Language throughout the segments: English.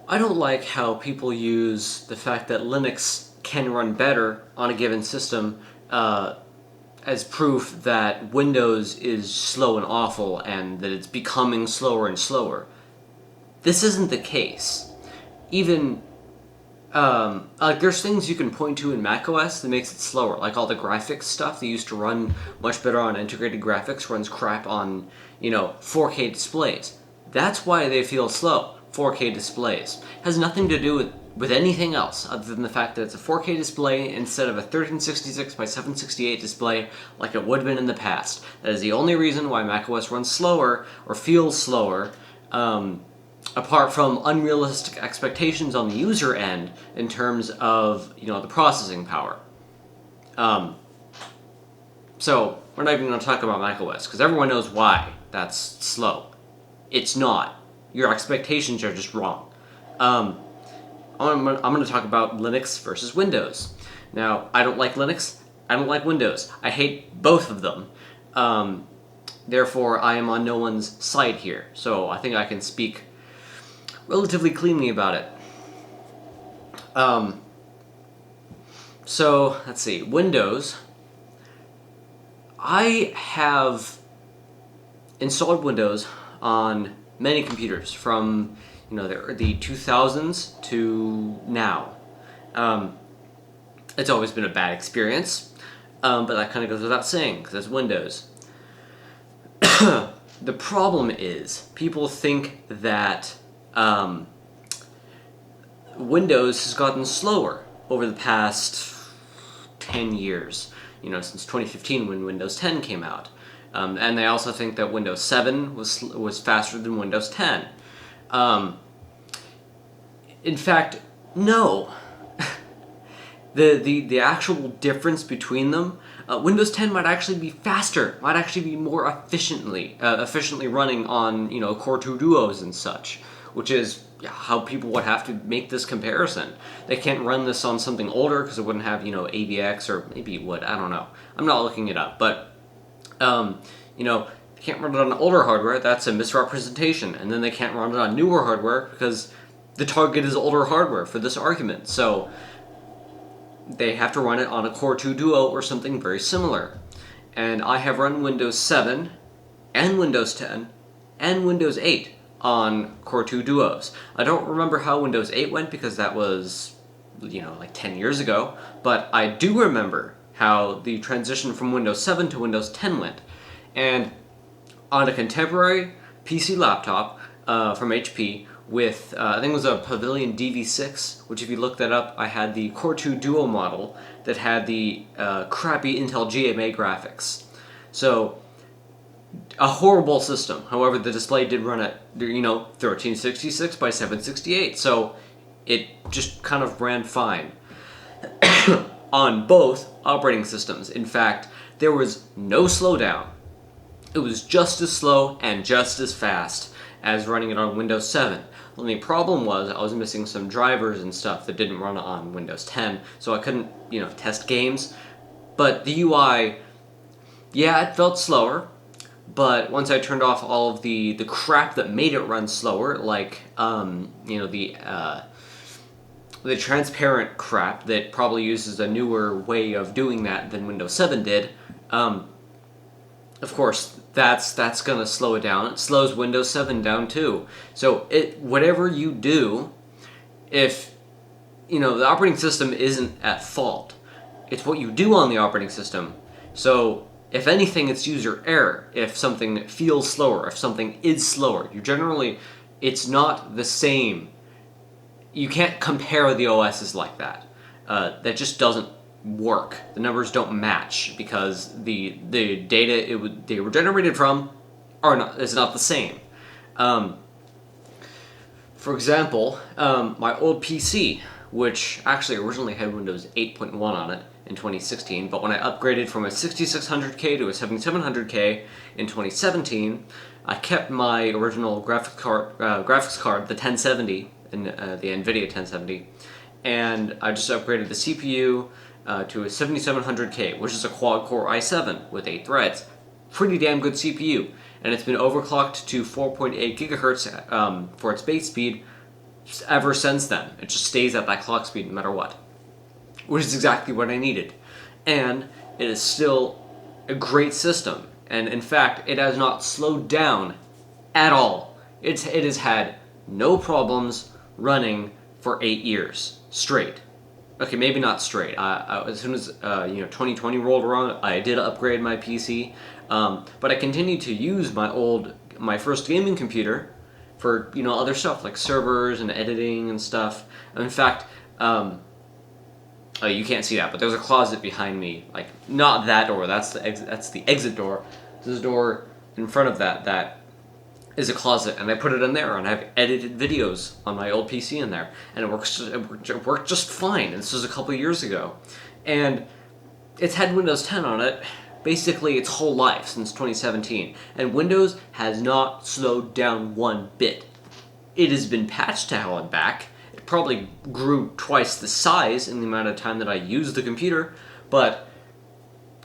I don't like how people use the fact that Linux can run better on a given system as proof that Windows is slow and awful and that it's becoming slower and slower. This isn't the case. Even like there's things you can point to in macOS that makes it slower, like all the graphics stuff that used to run much better on integrated graphics runs crap on 4K displays. That's why they feel slow. 4K displays has nothing to do with anything else other than the fact that it's a 4K display instead of a 1366 by 768 display like it would have been in the past. That is the only reason why macOS runs slower or feels slower. Apart from unrealistic expectations on the user end in terms of the processing power. So we're not even going to talk about macOS because everyone knows why that's slow. It's not. Your expectations are just wrong. I'm going to talk about Linux versus Windows. Now, I don't like Linux. I don't like Windows. I hate both of them. Therefore, I am on no one's side here. So I think I can speak relatively cleanly about it. So, let's see. Windows. I have installed Windows on many computers from the 2000s to now. It's always been a bad experience, but that kind of goes without saying because it's Windows. The problem is people think that Windows has gotten slower over the past 10 years, since 2015 when Windows 10 came out. And they also think that Windows 7 was faster than Windows 10. In fact, no. The actual difference between them, Windows 10 might actually be faster, might actually be more efficiently running on Core 2 Duos and such, which is how people would have to make this comparison. They can't run this on something older because it wouldn't have AVX, or maybe it would. I don't know. I'm not looking it up, but they can't run it on older hardware. That's a misrepresentation, and then they can't run it on newer hardware because the target is older hardware for this argument. So they have to run it on a Core 2 Duo or something very similar. And I have run Windows 7 and Windows 10 and Windows 8 on Core 2 Duos. I don't remember how Windows 8 went because that was, like 10 years ago, but I do remember how the transition from Windows 7 to Windows 10 went. And on a contemporary PC laptop from HP with, I think it was a Pavilion DV6, which if you look that up, I had the Core 2 Duo model that had the crappy Intel GMA graphics. So, a horrible system. However, the display did run at 1366 by 768, so it just kind of ran fine on both operating systems. In fact, there was no slowdown. It was just as slow and just as fast as running it on Windows 7. The only problem was I was missing some drivers and stuff that didn't run on Windows 10, so I couldn't, test games. But the UI, yeah, it felt slower. But once I turned off all of the crap that made it run slower, like the transparent crap that probably uses a newer way of doing that than Windows 7 did, of course that's gonna slow it down. It slows Windows 7 down too. So whatever you do, if the operating system isn't at fault, it's what you do on the operating system. So if anything, it's user error. If something feels slower, if something is slower, it's not the same. You can't compare the OSs like that. That just doesn't work. The numbers don't match because the data they were generated from is not the same. For example, my old PC, which actually originally had Windows 8.1 on it in 2016, but when I upgraded from a 6600K to a 7700K in 2017, I kept my original graphics card, the 1070, the NVIDIA 1070, and I just upgraded the CPU to a 7700K, which is a quad-core i7 with 8 threads. Pretty damn good CPU, and it's been overclocked to 4.8 gigahertz for its base speed ever since then. It just stays at that clock speed no matter what, which is exactly what I needed. And it is still a great system. And in fact, it has not slowed down at all. It has had no problems running for 8 years straight. Okay, maybe not straight. As soon as 2020 rolled around, I did upgrade my PC, but I continued to use my first gaming computer for other stuff like servers and editing and stuff. In fact, you can't see that, but there's a closet behind me. Like, not that door. That's the exit door. There's a door in front of that is a closet, and I put it in there, and I've edited videos on my old PC in there, and it worked just fine. And this was a couple years ago, and it's had Windows 10 on it basically its whole life since 2017, and Windows has not slowed down one bit. It has been patched to hell and back. It probably grew twice the size in the amount of time that I use the computer, but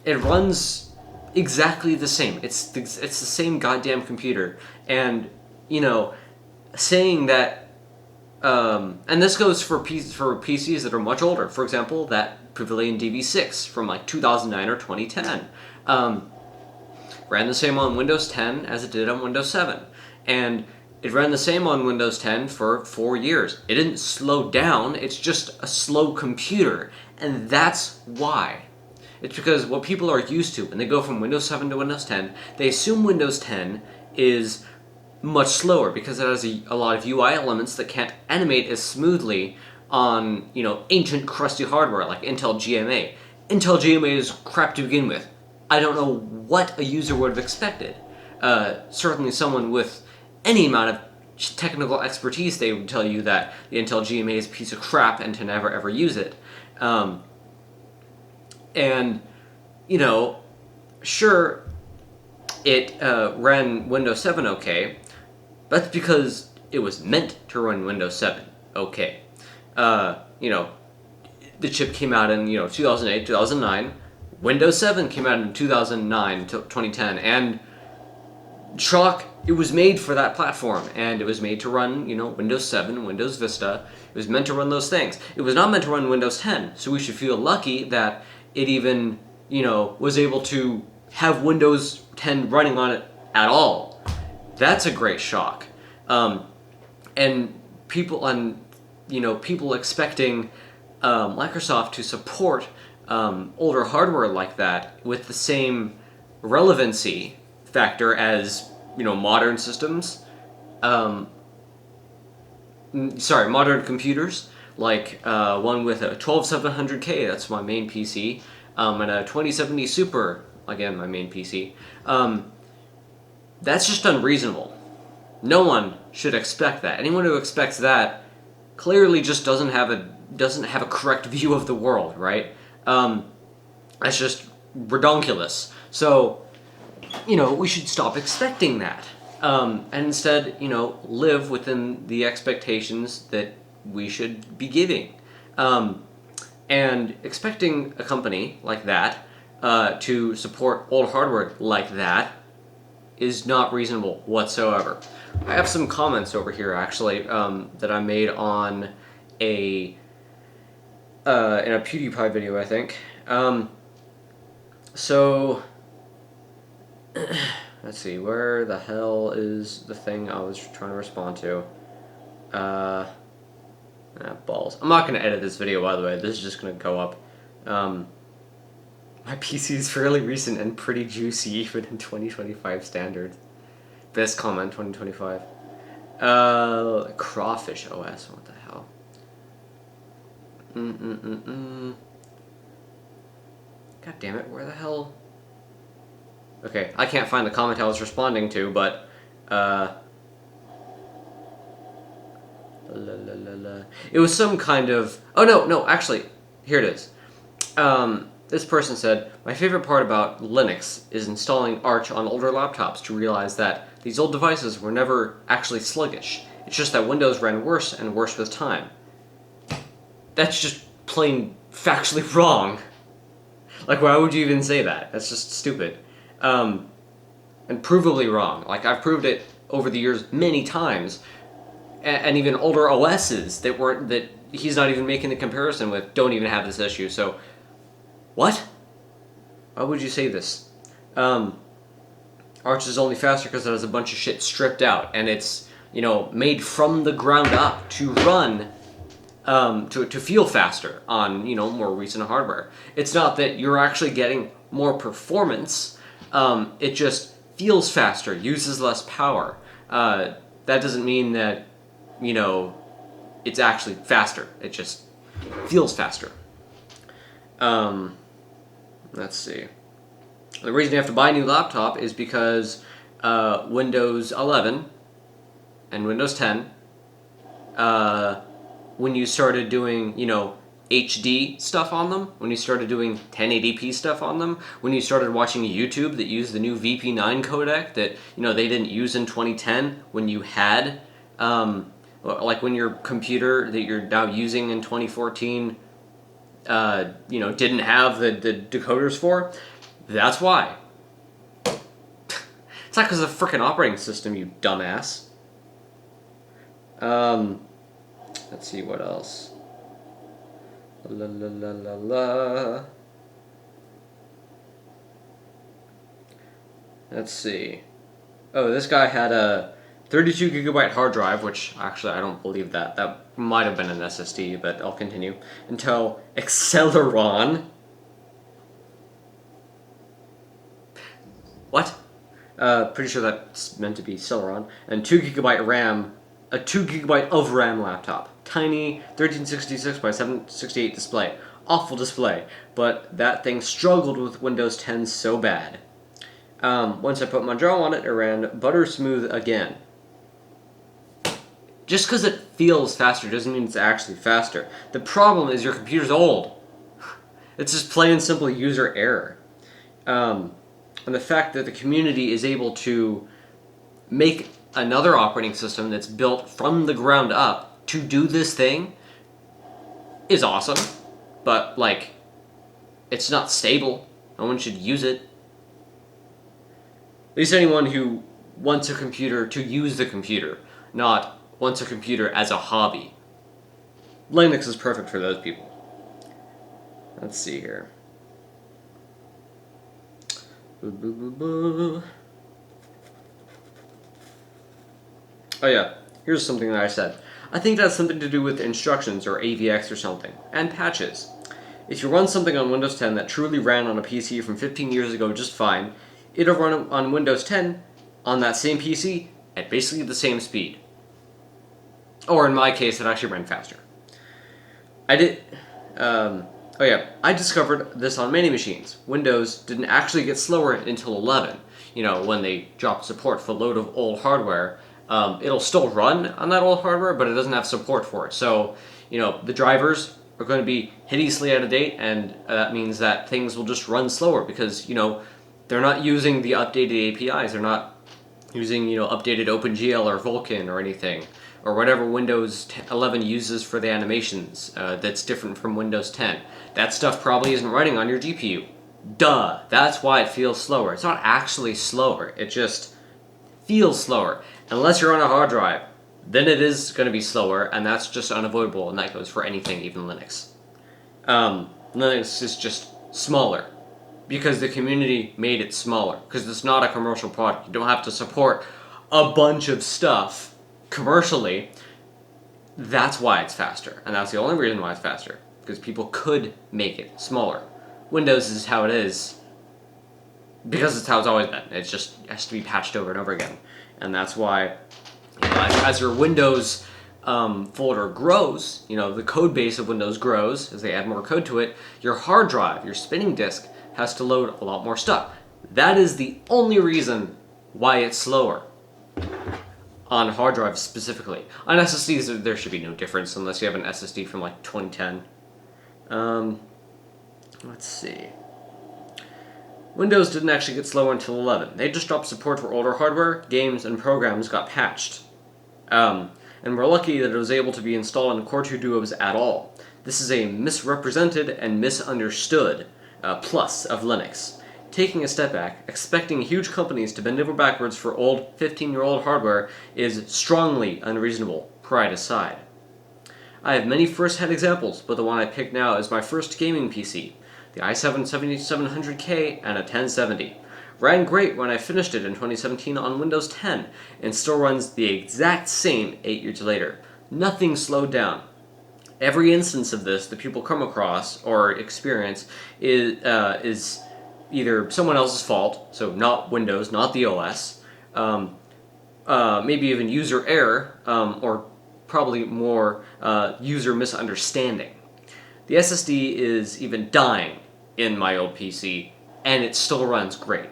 it runs exactly the same. It's the same goddamn computer. And saying that, and this goes for PCs that are much older. For example, that Pavilion DV6 from like 2009 or 2010 ran the same on Windows 10 as it did on Windows 7, and it ran the same on Windows 10 for 4 years. It didn't slow down. It's just a slow computer, and that's why. It's because what people are used to when they go from Windows 7 to Windows 10, they assume Windows 10 is much slower because it has a lot of UI elements that can't animate as smoothly on, ancient crusty hardware like Intel GMA. Intel GMA is crap to begin with. I don't know what a user would have expected. Certainly someone with any amount of technical expertise, they would tell you that the Intel GMA is a piece of crap and to never ever use it. And, sure, it ran Windows 7 okay. That's because it was meant to run Windows 7 okay. The chip came out in 2008, 2009. Windows 7 came out in 2009 to 2010, and shock, it was made for that platform, and it was made to run Windows 7, Windows Vista. It was meant to run those things. It was not meant to run Windows 10, so we should feel lucky that it even was able to have Windows 10 running on it at all. That's a great shock. And people expecting Microsoft to support older hardware like that with the same relevancy factor as modern systems. Modern computers, like one with a 12700K, that's my main PC, and a 2070 Super, again my main PC. That's just unreasonable. No one should expect that. Anyone who expects that clearly just doesn't have a correct view of the world, right? That's just redonkulous. So, we should stop expecting that. And instead, live within the expectations that we should be giving. And expecting a company like that to support old hardware like that is not reasonable whatsoever. I have some comments over here, actually, that I made on in a PewDiePie video, I think. So, let's see, where the hell is the thing I was trying to respond to? Balls. I'm not going to edit this video, by the way. This is just going to go up. My PC is fairly recent and pretty juicy, even in 2025 standards. Best comment, 2025. Crawfish OS, what the hell? God damn it, where the hell? Okay, I can't find the comment I was responding to, but, it was some kind of... Oh, no, actually, here it is. This person said, my favorite part about Linux is installing Arch on older laptops to realize that these old devices were never actually sluggish. It's just that Windows ran worse and worse with time. That's just plain factually wrong. Like, why would you even say that? That's just stupid. And provably wrong. Like, I've proved it over the years many times. and even older OSs that he's not even making the comparison with don't even have this issue. So, what? Why would you say this? Arch is only faster because it has a bunch of shit stripped out, and it's made from the ground up to run, to feel faster on more recent hardware. It's not that you're actually getting more performance. It just feels faster, uses less power. That doesn't mean that it's actually faster. It just feels faster. Let's see. The reason you have to buy a new laptop is because Windows 11 and Windows 10, when you started doing, HD stuff on them, when you started doing 1080p stuff on them, when you started watching YouTube that used the new VP9 codec that, they didn't use in 2010, when you had, like when your computer that you're now using in 2014, didn't have the decoders for, that's why. It's not because of the frickin' operating system, you dumbass. Let's see what else. La la la la la. Let's see. Oh, this guy had a 32 gigabyte hard drive, which actually I don't believe that. That might have been an SSD, but I'll continue. Intel Acceleron. What? Pretty sure that's meant to be Celeron. And 2 gigabyte RAM, a 2 gigabyte of RAM laptop. Tiny 1366 by 768 display. Awful display, but that thing struggled with Windows 10 so bad. Once I put Monjaro on it, it ran butter smooth again. Just because it feels faster doesn't mean it's actually faster. The problem is your computer's old. It's just plain and simple user error. And the fact that the community is able to make another operating system that's built from the ground up to do this thing is awesome. But, it's not stable. No one should use it. At least anyone who wants a computer to use the computer, not wants a computer as a hobby. Linux is perfect for those people. Let's see here. Oh yeah, here's something that I said. I think that's something to do with instructions or AVX or something, and patches. If you run something on Windows 10 that truly ran on a PC from 15 years ago just fine, it'll run on Windows 10 on that same PC at basically the same speed. Or in my case, it actually ran faster. I discovered this on many machines. Windows didn't actually get slower until 11. When they dropped support for a load of old hardware, it'll still run on that old hardware, but it doesn't have support for it. So, the drivers are going to be hideously out of date, and that means that things will just run slower because, they're not using the updated APIs. They're not using, updated OpenGL or Vulkan or anything, or whatever Windows 11 uses for the animations that's different from Windows 10. That stuff probably isn't running on your GPU. Duh! That's why it feels slower. It's not actually slower. It just feels slower. Unless you're on a hard drive, then it is going to be slower, and that's just unavoidable, and that goes for anything, even Linux. Linux is just smaller because the community made it smaller, because it's not a commercial product. You don't have to support a bunch of stuff commercially. That's why it's faster, and that's the only reason why it's faster, because people could make it smaller. Windows is how it is because it's how it's always been. It just has to be patched over and over again, and that's why as your Windows folder grows, the code base of Windows grows as they add more code to it. Your hard drive, your spinning disk, has to load a lot more stuff. That is the only reason why it's slower. On hard drives specifically. On SSDs, there should be no difference unless you have an SSD from 2010. Let's see. Windows didn't actually get slower until 11. They just dropped support for older hardware, games, and programs got patched. And we're lucky that it was able to be installed on Core 2 Duos at all. This is a misrepresented and misunderstood plus of Linux. taking a step back, expecting huge companies to bend over backwards for old 15-year-old hardware is strongly unreasonable, pride aside. I have many first-hand examples, but the one I picked now is my first gaming PC, the i7 7700K and a 1070. Ran great when I finished it in 2017 on Windows 10, and still runs the exact same 8 years later. Nothing slowed down. Every instance of this that people come across or experience is either someone else's fault, so not Windows, not the OS, maybe even user error, or probably more user misunderstanding. The SSD is even dying in my old PC, and it still runs great.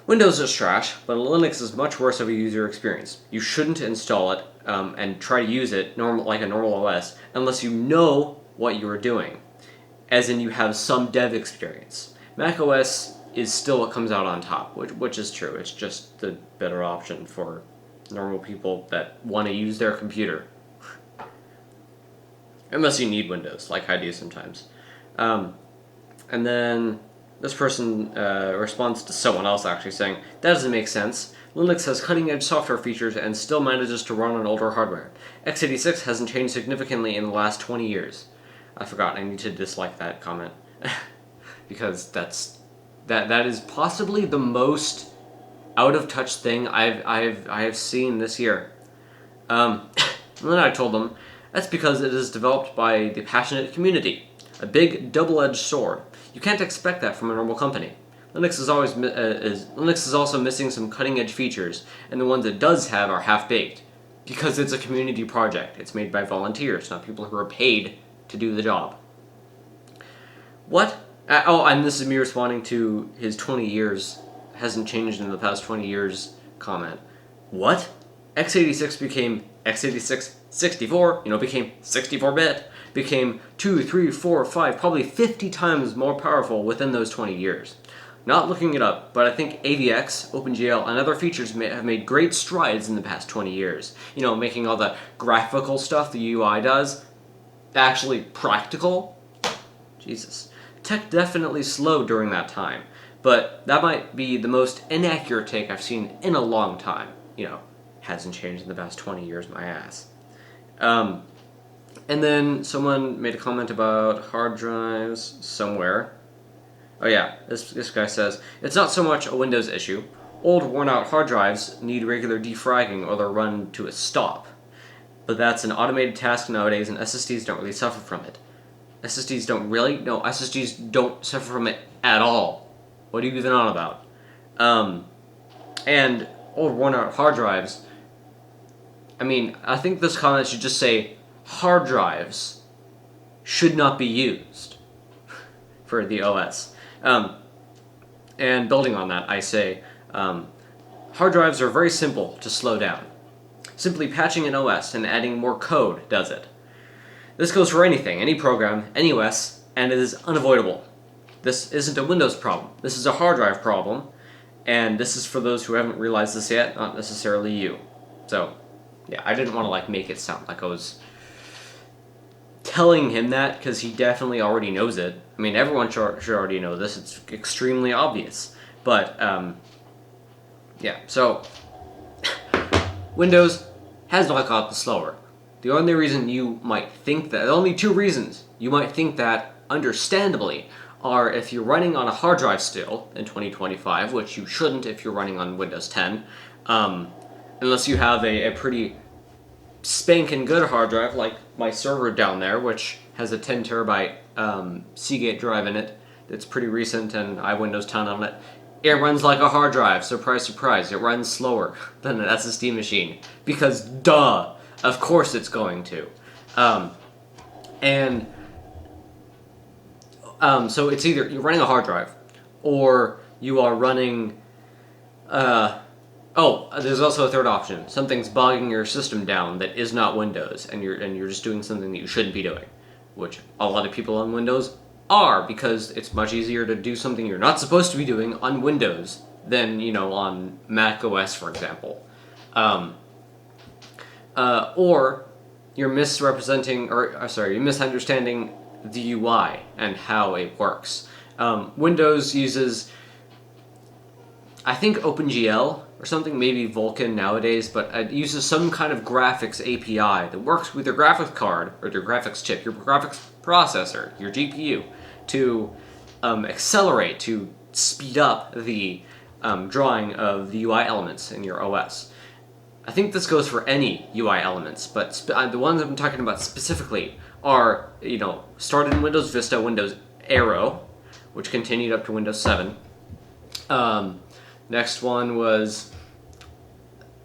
Windows is trash, but Linux is much worse of a user experience. You shouldn't install it and try to use it like a normal OS unless you know what you are doing, as in you have some dev experience. Mac OS is still what comes out on top, which is true. It's just the better option for normal people that want to use their computer. Unless you need Windows, like I do sometimes. And then this person responds to someone else actually saying, that doesn't make sense. Linux has cutting-edge software features and still manages to run on older hardware. x86 hasn't changed significantly in the last 20 years. I forgot, I need to dislike that comment. Because that is possibly the most out-of-touch thing I have seen this year. And then I told them, that's because it is developed by the passionate community. A big double-edged sword. You can't expect that from a normal company. Linux is also missing some cutting-edge features, and the ones it does have are half-baked. Because it's a community project. It's made by volunteers, not people who are paid to do the job. What? And this is me responding to his 20 years hasn't changed in the past 20 years comment. What? x86 became x86 64, became 64-bit, became 2, 3, 4, 5, probably 50 times more powerful within those 20 years. Not looking it up, but I think AVX, OpenGL, and other features have made great strides in the past 20 years. Making all the graphical stuff the UI does actually practical. Jesus. Tech definitely slowed during that time, but that might be the most inaccurate take I've seen in a long time. Hasn't changed in the past 20 years, my ass. And then someone made a comment about hard drives somewhere. Oh yeah, this guy says, it's not so much a Windows issue. Old worn-out hard drives need regular defragging or they'll run to a stop. But that's an automated task nowadays and SSDs don't really suffer from it. SSDs don't really? No, SSDs don't suffer from it at all. What are you even on about? And old worn-out hard drives, I think this comment should just say, hard drives should not be used for the OS. And building on that, I say, hard drives are very simple to slow down. Simply patching an OS and adding more code does it. This goes for anything, any program, any OS, and it is unavoidable. This isn't a Windows problem. This is a hard drive problem, and this is for those who haven't realized this yet, not necessarily you. So, yeah, I didn't want to make it sound like I was telling him that, because he definitely already knows it. Everyone should already know this. It's extremely obvious. But, yeah, so Windows has not gotten slower. The only reason you might think that, the only two reasons you might think that, understandably, are if you're running on a hard drive still in 2025, which you shouldn't if you're running on Windows 10, unless you have a pretty spanking good hard drive like my server down there, which has a 10 terabyte Seagate drive in it that's pretty recent, and I have Windows 10 on it. It runs like a hard drive. Surprise, surprise. It runs slower than an SSD machine. Because, duh, of course it's going to. So it's either you're running a hard drive, or you are running... there's also a third option. Something's bogging your system down that is not Windows, and you're just doing something that you shouldn't be doing. Which a lot of people on Windows are, because it's much easier to do something you're not supposed to be doing on Windows than, on Mac OS, for example. Or you're misunderstanding the UI and how it works. Windows uses, I think, OpenGL or something, maybe Vulkan nowadays, but it uses some kind of graphics API that works with your graphics card, or your graphics chip, your graphics processor, your GPU, to accelerate, to speed up the drawing of the UI elements in your OS. I think this goes for any UI elements, but the ones I'm talking about specifically are, started in Windows Vista, Windows Aero, which continued up to Windows 7. Next one was,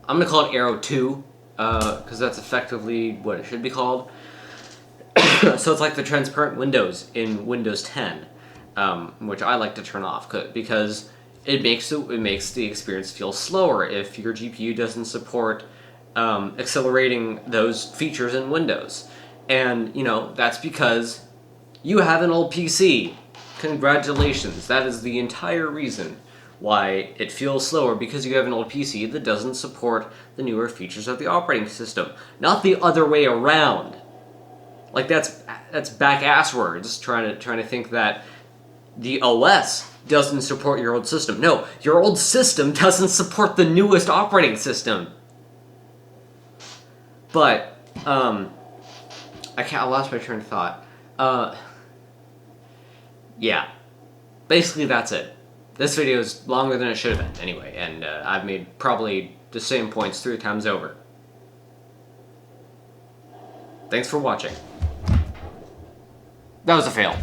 I'm going to call it Aero 2, because that's effectively what it should be called. So it's like the transparent windows in Windows 10, which I like to turn off because it makes the experience feel slower if your GPU doesn't support accelerating those features in Windows. And, that's because you have an old PC. Congratulations. That is the entire reason why it feels slower, because you have an old PC that doesn't support the newer features of the operating system. Not the other way around. Like, that's back-ass words, trying to think that the OS doesn't support your old system. No, your old system doesn't support the newest operating system. But, I lost my train of thought. Yeah. Basically, that's it. This video is longer than it should have been, anyway, and I've made probably the same points 3 times over. Thanks for watching. That was a fail.